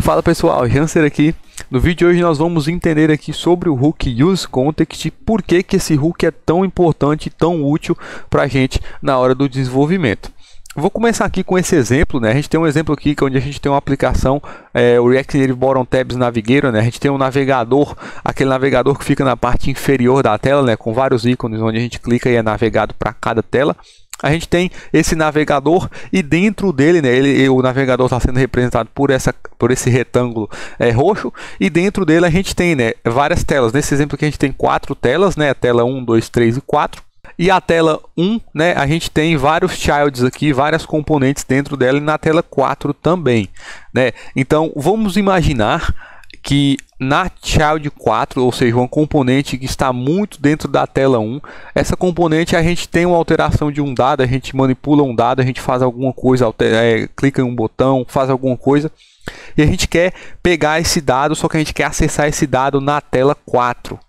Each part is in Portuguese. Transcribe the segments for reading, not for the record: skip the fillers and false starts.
Fala pessoal, Janser aqui. No vídeo de hoje nós vamos entender aqui sobre o hook useContext e por que esse hook é tão importante e tão útil para a gente na hora do desenvolvimento. Vou começar aqui com esse exemplo, né? A gente tem um exemplo aqui onde a gente tem uma aplicação, o React Native Bottom Tabs Navigator, né? A gente tem um navegador, aquele navegador que fica na parte inferior da tela, né? Com vários ícones onde a gente clica e é navegado para cada tela. A gente tem esse navegador e dentro dele, né, o navegador está sendo representado por esse retângulo roxo, e dentro dele a gente tem, né, várias telas. Nesse exemplo aqui a gente tem 4 telas, né, a tela 1, 2, 3 e 4. E a tela 1, né, a gente tem vários childs aqui, várias componentes dentro dela, e na tela 4 também, né? Então vamos imaginar que na child 4, ou seja, uma componente que está muito dentro da tela 1, essa componente a gente tem uma alteração de um dado, a gente manipula um dado, a gente faz alguma coisa, clica em um botão, faz alguma coisa, e a gente quer pegar esse dado, só que a gente quer acessar esse dado na tela 4.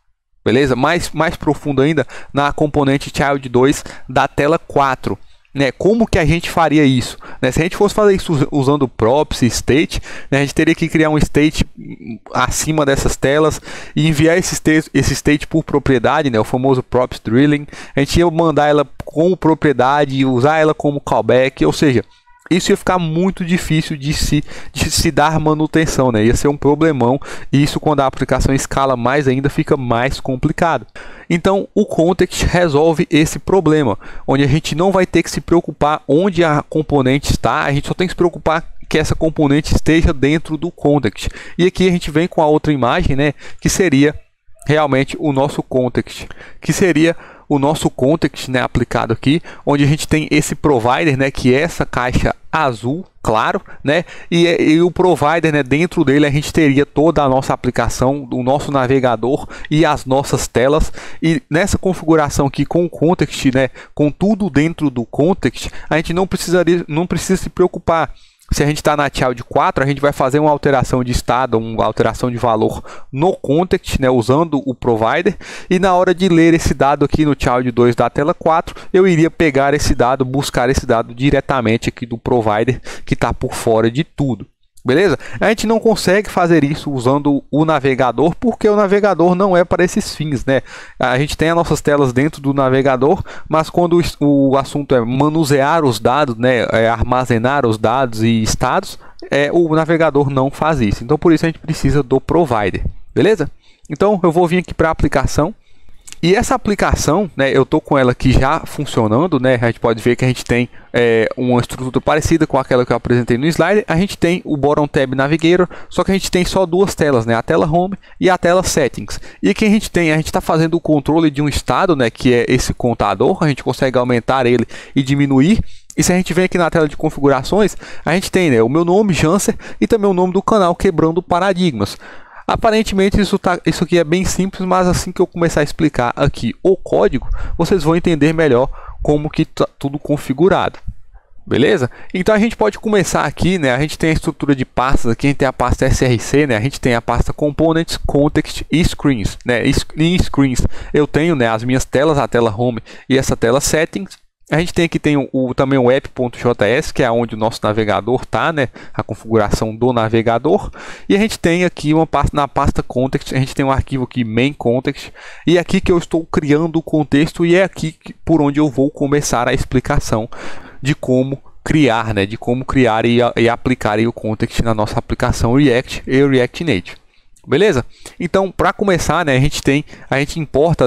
Beleza? Mais profundo ainda, na componente child 2 da tela 4. Né, como que a gente faria isso? Né, se a gente fosse fazer isso usando props e state, né, a gente teria que criar um state acima dessas telas e enviar esse state por propriedade, né, o famoso props drilling. A gente ia mandar ela como propriedade e usar ela como callback, ou seja, isso ia ficar muito difícil de se dar manutenção, né? Ia ser um problemão, e isso, quando a aplicação escala mais ainda, fica mais complicado. Então o Context resolve esse problema, onde a gente não vai ter que se preocupar onde a componente está, a gente só tem que se preocupar que essa componente esteja dentro do Context. E aqui a gente vem com a outra imagem, né, que seria realmente o nosso Context, né, aplicado aqui, onde a gente tem esse provider, né, que é essa caixa azul, claro, né, e o provider, né, dentro dele a gente teria toda a nossa aplicação, o nosso navegador e as nossas telas. E nessa configuração aqui com o Context, né, com tudo dentro do Context, a gente não precisa se preocupar. Se a gente está na child 4, a gente vai fazer uma alteração de estado, uma alteração de valor no Context, né, usando o provider, e na hora de ler esse dado aqui no child 2 da tela 4, eu iria pegar esse dado, buscar esse dado diretamente aqui do provider que está por fora de tudo. Beleza? A gente não consegue fazer isso usando o navegador, porque o navegador não é para esses fins, né? A gente tem as nossas telas dentro do navegador, mas quando o assunto é manusear os dados, né, armazenar os dados e estados, o navegador não faz isso. Então por isso a gente precisa do provider. Beleza? Então eu vou vir aqui para a aplicação. E essa aplicação, né, eu estou com ela aqui já funcionando, né? A gente pode ver que a gente tem uma estrutura parecida com aquela que eu apresentei no slide. A gente tem o Bottom Tab Navigator, só que a gente tem só duas telas, né? A tela Home e a tela Settings. E aqui a gente está fazendo o controle de um estado, né, que é esse contador. A gente consegue aumentar ele e diminuir. E se a gente vem aqui na tela de configurações, a gente tem, né, o meu nome, Janser, e também o nome do canal, Quebrando Paradigmas. Aparentemente isso aqui é bem simples, mas assim que eu começar a explicar aqui o código, vocês vão entender melhor como que está tudo configurado. Beleza? Então a gente pode começar aqui, né? A gente tem a estrutura de pastas aqui, a gente tem a pasta src, né? A gente tem a pasta Components, Context e Screens, né? Em Screens eu tenho, né, as minhas telas, a tela Home e essa tela Settings. A gente tem aqui também o app.js, que é onde o nosso navegador está, né? A configuração do navegador. E a gente tem aqui uma pasta, na pasta Context, a gente tem um arquivo aqui, main context. E é aqui que eu estou criando o contexto, e é aqui por onde eu vou começar a explicação de como criar, né? De como criar e aplicar aí o context na nossa aplicação React e React Native. Beleza? Então, para começar, né, a gente importa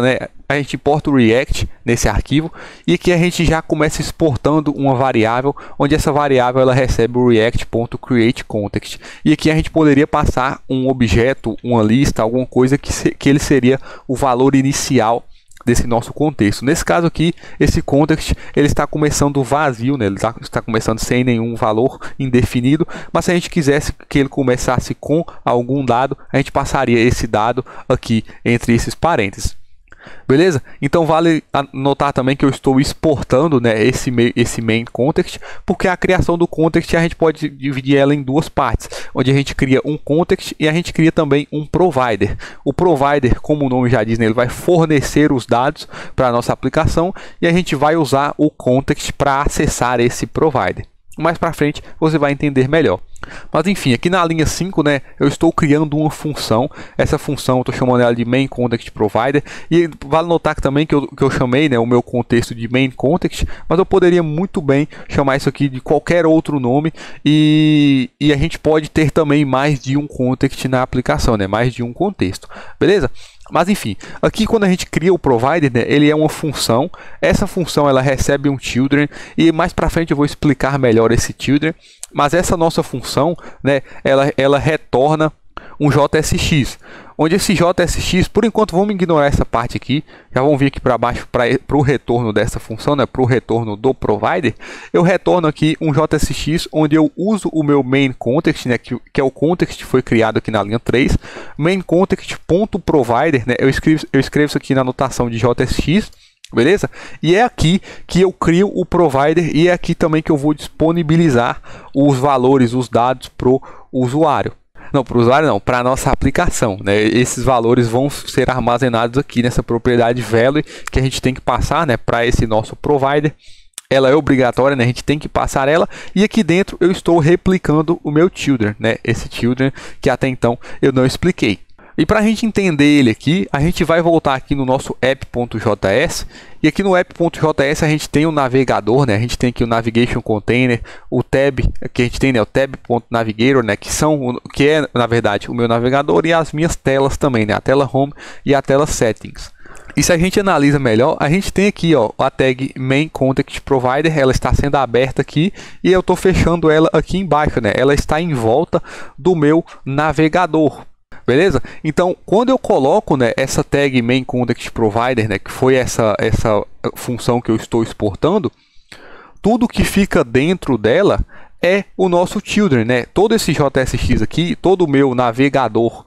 o React nesse arquivo, e aqui a gente já começa exportando uma variável, onde essa variável ela recebe o react.createContext. E aqui a gente poderia passar um objeto, uma lista, alguma coisa que ele seria o valor inicial desse nosso contexto. Nesse caso aqui, esse context ele está começando vazio, né? Ele está começando sem nenhum valor indefinido, mas se a gente quisesse que ele começasse com algum dado, a gente passaria esse dado aqui entre esses parênteses. Beleza? Então vale notar também que eu estou exportando, né, esse main context, porque a criação do context a gente pode dividir ela em duas partes, onde a gente cria um context e a gente cria também um provider. O provider, como o nome já diz, né, ele vai fornecer os dados para a nossa aplicação, e a gente vai usar o context para acessar esse provider. mais para frente você vai entender melhor. Mas enfim, aqui na linha 5, né, eu estou criando uma função. Essa função eu estou chamando ela de Main Context Provider. E vale notar também que eu chamei, né, o meu contexto de Main Context, mas eu poderia muito bem chamar isso aqui de qualquer outro nome. E a gente pode ter também mais de um context na aplicação, né, mais de um contexto. Beleza? Mas enfim, aqui quando a gente cria o provider, né, ele é uma função. Essa função ela recebe um children e mais para frente eu vou explicar melhor esse children. Mas essa nossa função, né, ela retorna um JSX, onde esse JSX, por enquanto vamos ignorar essa parte aqui, já vamos vir aqui para baixo para o retorno dessa função, né, para o retorno do provider. Eu retorno aqui um JSX onde eu uso o meu main context, né, que é o context que foi criado aqui na linha 3, main context.provider, né, eu escrevo isso aqui na notação de JSX. Beleza? E é aqui que eu crio o provider e é aqui também que eu vou disponibilizar os valores, os dados para o usuário. Não, para o usuário não, para a nossa aplicação, né? Esses valores vão ser armazenados aqui nessa propriedade value que a gente tem que passar, né, para esse nosso provider. Ela é obrigatória, né? A gente tem que passar ela. E aqui dentro eu estou replicando o meu children, né? Esse children que até então eu não expliquei. E para a gente entender ele aqui, a gente vai voltar aqui no nosso app.js. E aqui no app.js a gente tem o navegador, né? A gente tem aqui o navigation container, o tab, que a gente tem, né, o tab.navigator, né, que é na verdade o meu navegador e as minhas telas também, né, a tela home e a tela settings. E se a gente analisa melhor, a gente tem aqui, ó, a tag main context provider, ela está sendo aberta aqui e eu estou fechando ela aqui embaixo, né? Ela está em volta do meu navegador. Beleza? Então, quando eu coloco, né, essa tag main context provider, né, que foi essa função que eu estou exportando, tudo que fica dentro dela é o nosso children, né? Todo esse JSX aqui, todo o meu navegador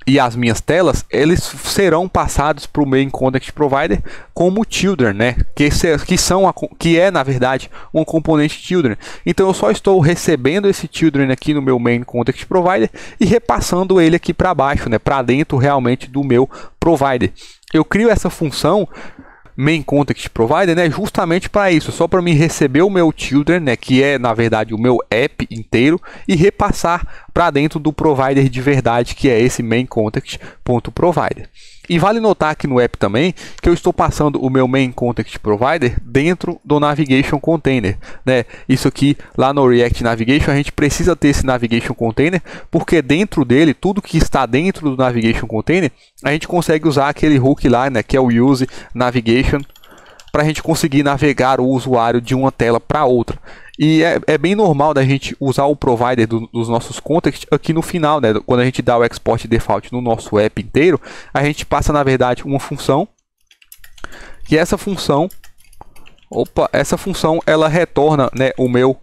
e as minhas telas, eles serão passados para o main context provider como children, né? Que é na verdade um componente children. Então eu só estou recebendo esse children aqui no meu main context provider e repassando ele aqui para baixo, né? Para dentro realmente do meu provider. Eu crio essa função main context provider, né, justamente para isso, só para mim receber o meu children, né, que é na verdade o meu app inteiro, e repassar para dentro do provider de verdade, que é esse main context.provider. E vale notar aqui no app também que eu estou passando o meu main context provider dentro do navigation container, né? Isso aqui lá no React Navigation a gente precisa ter esse navigation container, porque dentro dele, tudo que está dentro do navigation container, a gente consegue usar aquele hook lá, né, que é o use navigation, para a gente conseguir navegar o usuário de uma tela para outra. E é bem normal da gente usar o provider dos nossos contexts aqui no final, né? Quando a gente dá o export default no nosso app inteiro, a gente passa na verdade uma função, que essa função, ela retorna, né, o meu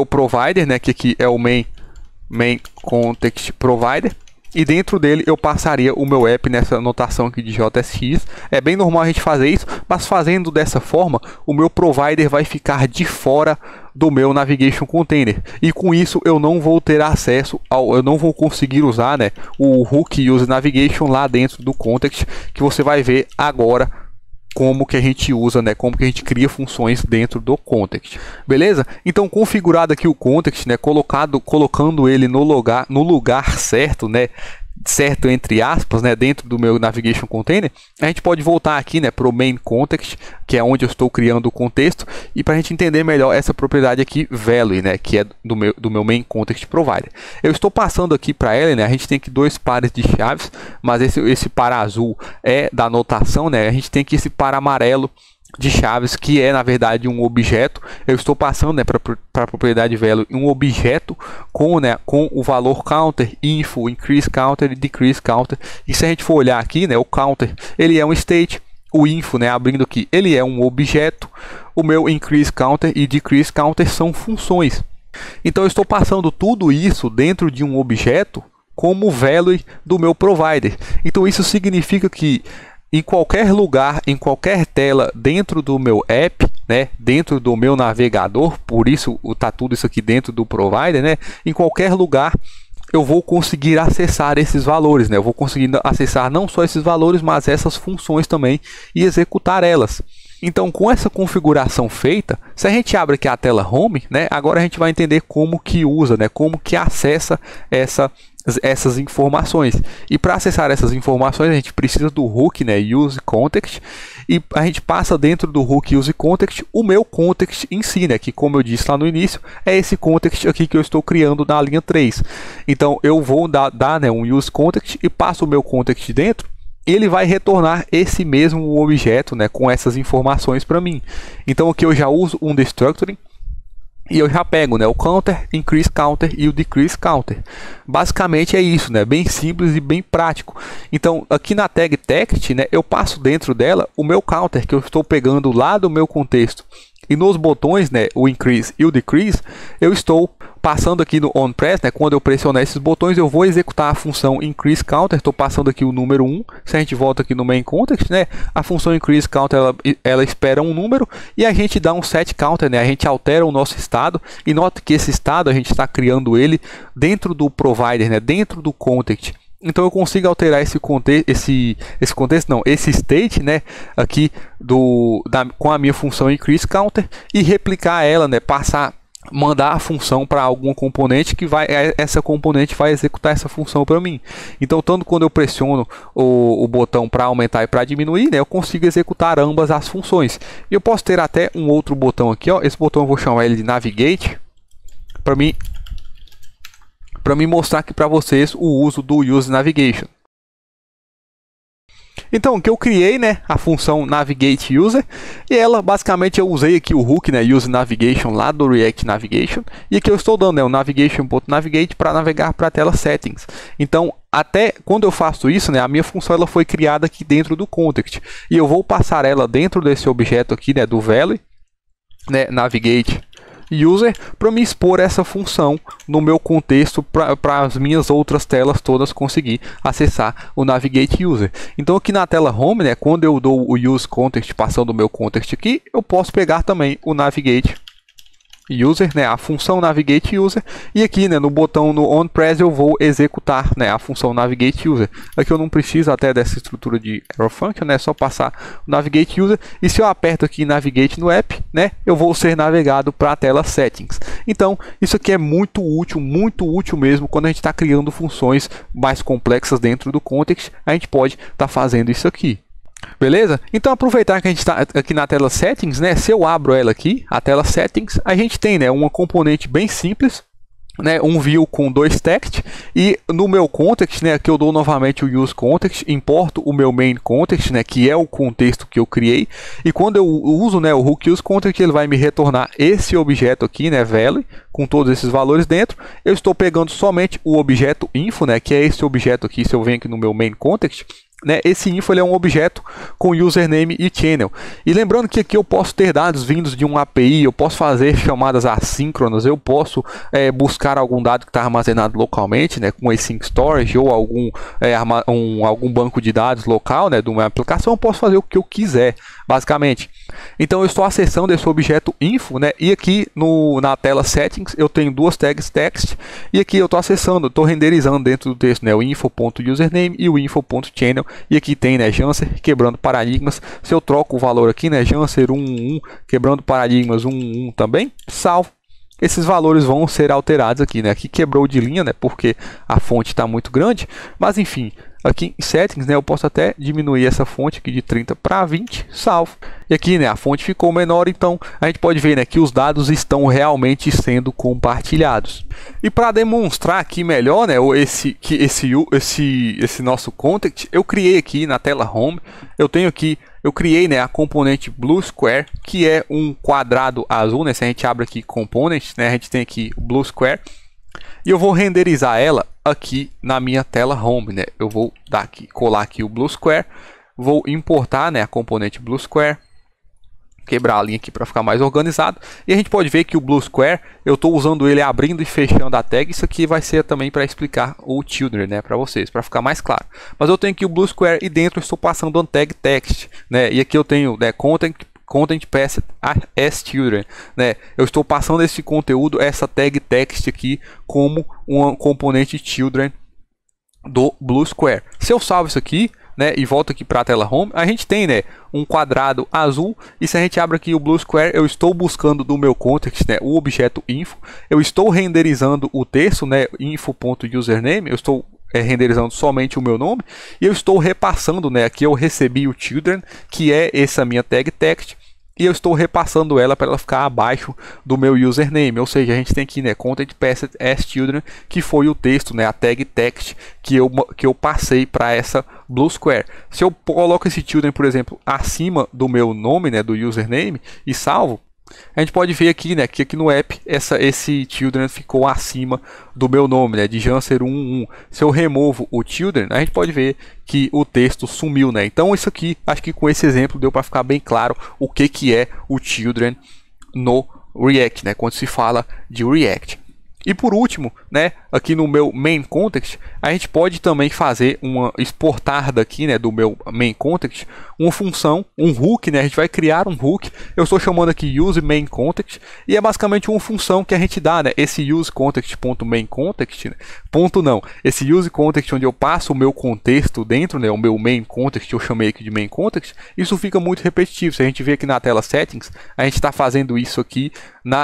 provider, né, que aqui é o main context provider. E dentro dele eu passaria o meu app nessa notação aqui de JSX. É bem normal a gente fazer isso, mas fazendo dessa forma, o meu provider vai ficar de fora do meu navigation container. E com isso eu não vou ter acesso eu não vou conseguir usar, né, o hook use navigation lá dentro do context, que você vai ver agora como que a gente usa, né, como que a gente cria funções dentro do context. Beleza? Então, configurado aqui o context, né, colocando ele no lugar certo, né, certo entre aspas, né, dentro do meu navigation container, a gente pode voltar aqui, né, para o main context, que é onde eu estou criando o contexto, e para a gente entender melhor essa propriedade aqui, value, né, que é do meu main context provider. Eu estou passando aqui para ela, né, a gente tem aqui dois pares de chaves, mas esse par azul é da notação, né, a gente tem aqui esse par amarelo de chaves, que é na verdade um objeto. Eu estou passando, né, para a propriedade value um objeto com o valor counter, info, increase counter e decrease counter. E se a gente for olhar aqui, né, o counter ele é um state, o info, né, abrindo aqui, ele é um objeto, o meu increase counter e decrease counter são funções. Então eu estou passando tudo isso dentro de um objeto como value do meu provider. Então isso significa que em qualquer lugar, em qualquer tela dentro do meu app, né, dentro do meu navegador, por isso está tudo isso aqui dentro do provider, né, em qualquer lugar eu vou conseguir acessar esses valores, né, eu vou conseguir acessar não só esses valores, mas essas funções também e executar elas. Então, com essa configuração feita, se a gente abre aqui a tela Home, né, agora a gente vai entender como que usa, né, como que acessa essas informações. E para acessar essas informações, a gente precisa do hook, né, Use Context, e a gente passa dentro do hook Use Context o meu context em si, né, que como eu disse lá no início, é esse context aqui que eu estou criando na linha 3. Então, eu vou dar né, um Use Context e passo o meu context dentro. Ele vai retornar esse mesmo objeto, né, com essas informações para mim. Então aqui eu já uso um destructuring e eu já pego, né, o counter, increase counter e o decrease counter. Basicamente é isso, né, bem simples e bem prático. Então aqui na tag text, né, eu passo dentro dela o meu counter que eu estou pegando lá do meu contexto. E nos botões, né, o increase e o decrease, eu estou passando aqui no onPress, né, quando eu pressionar esses botões, eu vou executar a função increase counter. Estou passando aqui o número 1. Se a gente volta aqui no main context, né, a função increase counter ela espera um número e a gente dá um set counter, né, a gente altera o nosso estado e nota que esse estado a gente está criando ele dentro do provider, né, dentro do context. Então eu consigo alterar esse state, né, aqui com a minha função increase counter e replicar ela, né, mandar a função para algum componente que essa componente vai executar essa função para mim. Então, tanto quando eu pressiono o botão para aumentar e para diminuir, né, eu consigo executar ambas as funções. E eu posso ter até um outro botão aqui, ó. Esse botão eu vou chamar ele de Navigate, para mim mostrar aqui para vocês o uso do Use Navigation. Então, que eu criei, né, a função Navigate User, e ela basicamente eu usei aqui o hook, né, Use Navigation lá do React Navigation, e aqui eu estou dando, né, o navigation.navigate para navegar para a tela Settings. Então, até quando eu faço isso, né, a minha função ela foi criada aqui dentro do context, e eu vou passar ela dentro desse objeto aqui, né, do Value, né, Navigate User, para me expor essa função no meu contexto para as minhas outras telas todas conseguir acessar o Navigate User. Então aqui na tela Home, né, quando eu dou o Use Context passando o meu context aqui, eu posso pegar também o Navigate User, né, a função Navigate User, e aqui, né, no botão no onPress eu vou executar, né, a função Navigate User. Aqui eu não preciso até dessa estrutura de arrow function, né, só passar o Navigate User, e se eu aperto aqui Navigate no app, né, eu vou ser navegado para a tela Settings. Então isso aqui é muito útil mesmo quando a gente está criando funções mais complexas dentro do context, a gente pode estar fazendo isso aqui. Beleza? Então aproveitar que a gente está aqui na tela Settings, né? Se eu abro ela aqui, a tela Settings, a gente tem, né, uma componente bem simples, né, um view com 2 text, e no meu context, né, que eu dou novamente o use context, importo o meu main context, né, que é o contexto que eu criei, e quando eu uso, né, o hook use context, ele vai me retornar esse objeto aqui, né, value, com todos esses valores dentro. Eu estou pegando somente o objeto info, né, que é esse objeto aqui. Se eu venho aqui no meu main context, né, esse info ele é um objeto com username e channel. E lembrando que aqui eu posso ter dados vindos de uma API, eu posso fazer chamadas assíncronas, eu posso buscar algum dado que está armazenado localmente, né, com async storage ou algum banco de dados local, né, de uma aplicação. Eu posso fazer o que eu quiser, basicamente. Então eu estou acessando esse objeto info, né, e aqui na tela Settings eu tenho duas tags text, e aqui eu estou acessando, estou renderizando dentro do texto, né, o info.username e o info.channel. E aqui tem, né, Janser quebrando paradigmas. Se eu troco o valor aqui, né, Janser 111 quebrando paradigmas 111 também, salvo. Esses valores vão ser alterados aqui, né? Aqui quebrou de linha, né, porque a fonte está muito grande, mas enfim, aqui em Settings, né, eu posso até diminuir essa fonte aqui de 30 para 20, salvo. E aqui, né, a fonte ficou menor, então a gente pode ver, né, que os dados estão realmente sendo compartilhados. E para demonstrar aqui melhor, né, esse nosso context, eu criei aqui na tela Home, eu criei, né, a componente Blue Square, que é um quadrado azul, né? Se a gente abre aqui Components, né, a gente tem aqui o Blue Square, e eu vou renderizar ela aqui na minha tela Home, né? Eu vou colar aqui o Blue Square, vou importar, né, a componente Blue Square, quebrar a linha aqui para ficar mais organizado, e a gente pode ver que o Blue Square eu estou usando ele abrindo e fechando a tag. Isso aqui vai ser também para explicar o children, né, para vocês, para ficar mais claro. Mas eu tenho aqui o Blue Square e dentro eu estou passando um tag text, né, e aqui eu tenho, né, content passed as children, né, eu estou passando esse conteúdo, essa tag text aqui como uma componente children do Blue Square. Se eu salvo isso aqui, né, e volto aqui para a tela Home, a gente tem, né, um quadrado azul. E se a gente abre aqui o Blue Square, eu estou buscando do meu context, né, o objeto info. Eu estou renderizando o texto, né, info.username. Eu estou renderizando somente o meu nome. E eu estou repassando, né, aqui eu recebi o children, que é essa minha tag text. E eu estou repassando ela para ela ficar abaixo do meu username. Ou seja, a gente tem aqui, né, content passed as children, que foi o texto, né, a tag text que eu passei para essa Blue Square. Se eu coloco esse children, por exemplo, acima do meu nome, né, do username, e salvo, a gente pode ver aqui, né, que aqui no app esse children ficou acima do meu nome, né, de Janser11. Se eu removo o children, a gente pode ver que o texto sumiu, né? Então isso aqui, acho que com esse exemplo deu para ficar bem claro o que é o children no React, né, quando se fala de React. E por último, né, aqui no meu main context, a gente pode também fazer exportar daqui, né, do meu main context, uma função, um hook, né, a gente vai criar um hook. Eu estou chamando aqui use main context e é basicamente uma função que a gente dá, né, esse use context.main context, né, esse use context onde eu passo o meu contexto dentro, né, o meu main context, eu chamei aqui de main context. Isso fica muito repetitivo. Se a gente ver aqui na tela settings, a gente está fazendo isso aqui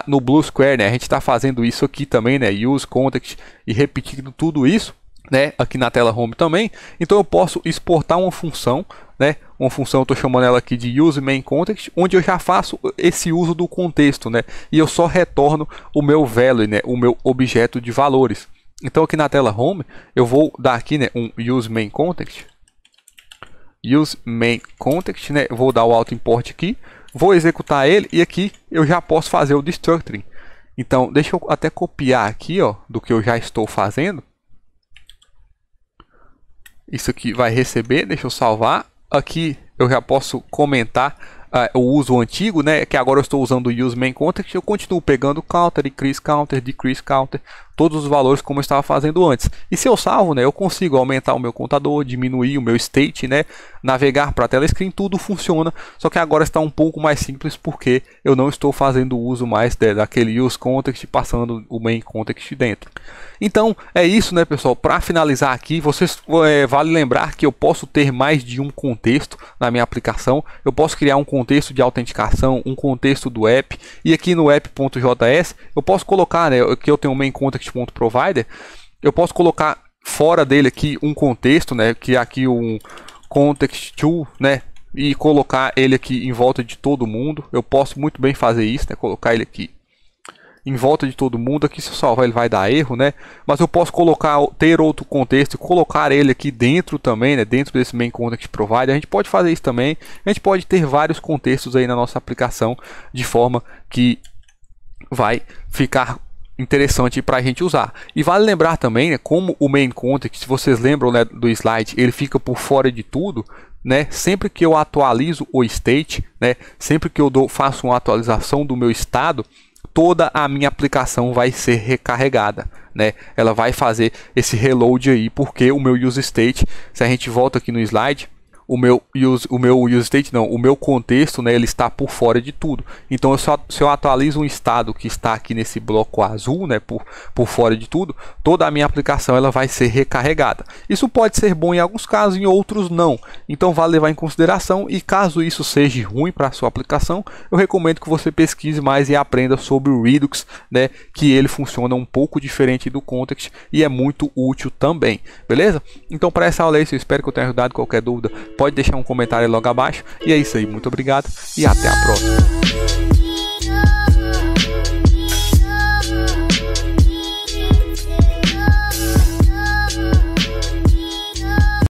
no Blue Square, né, a gente está fazendo isso aqui também, né, use context, e repetindo tudo isso, né, aqui na tela Home também. Então eu posso exportar uma função, né, uma função, eu estou chamando ela aqui de use main context, onde eu já faço esse uso do contexto, né, e eu só retorno o meu value, né, o meu objeto de valores. Então aqui na tela Home eu vou dar aqui, né, um use main context, né, eu vou dar o auto import aqui, vou executar ele e aqui eu já posso fazer o destructuring. Então, deixa eu até copiar aqui, ó, do que eu já estou fazendo. Isso aqui vai receber, deixa eu salvar. Aqui eu já posso comentar o uso antigo, né, que agora eu estou usando o use main context. Eu continuo pegando counter, increase counter, decrease counter, todos os valores como eu estava fazendo antes. E se eu salvo, né, eu consigo aumentar o meu contador, diminuir o meu state, né, navegar para a tela screen, tudo funciona. Só que agora está um pouco mais simples porque eu não estou fazendo uso mais daquele use context, passando o main context dentro. Então é isso, né, pessoal? Para finalizar aqui, vale lembrar que eu posso ter mais de um contexto na minha aplicação. Eu posso criar um contexto de autenticação, um contexto do app, e aqui no app.js eu posso colocar, né, que eu tenho um main context.provider, eu posso colocar fora dele aqui um contexto, né, que é aqui um context to, né, e colocar ele aqui em volta de todo mundo. Eu posso muito bem fazer isso, né, colocar ele aqui em volta de todo mundo. Aqui se eu salvar ele vai dar erro, né? Mas eu posso ter outro contexto e colocar ele aqui dentro também, né? Dentro desse main context provider. A gente pode fazer isso também. A gente pode ter vários contextos aí na nossa aplicação de forma que vai ficar interessante para a gente usar. E vale lembrar também, né, como o main context, se vocês lembram, né, do slide, ele fica por fora de tudo, né? Sempre que eu atualizo o state, né, sempre que eu faço uma atualização do meu estado, toda a minha aplicação vai ser recarregada, né? Ela vai fazer esse reload aí, porque o meu use state, se a gente volta aqui no slide, o meu use state não, o meu contexto, né, ele está por fora de tudo. Então se eu atualizo um estado que está aqui nesse bloco azul, né, por fora de tudo, toda a minha aplicação ela vai ser recarregada. Isso pode ser bom em alguns casos, em outros não. Então vale levar em consideração, e caso isso seja ruim para a sua aplicação, eu recomendo que você pesquise mais e aprenda sobre o Redux, né, que ele funciona um pouco diferente do Context e é muito útil também, beleza? Então para essa aula é isso, eu espero que eu tenha ajudado. Qualquer dúvida pode deixar um comentário logo abaixo. E é isso aí, muito obrigado e até a próxima.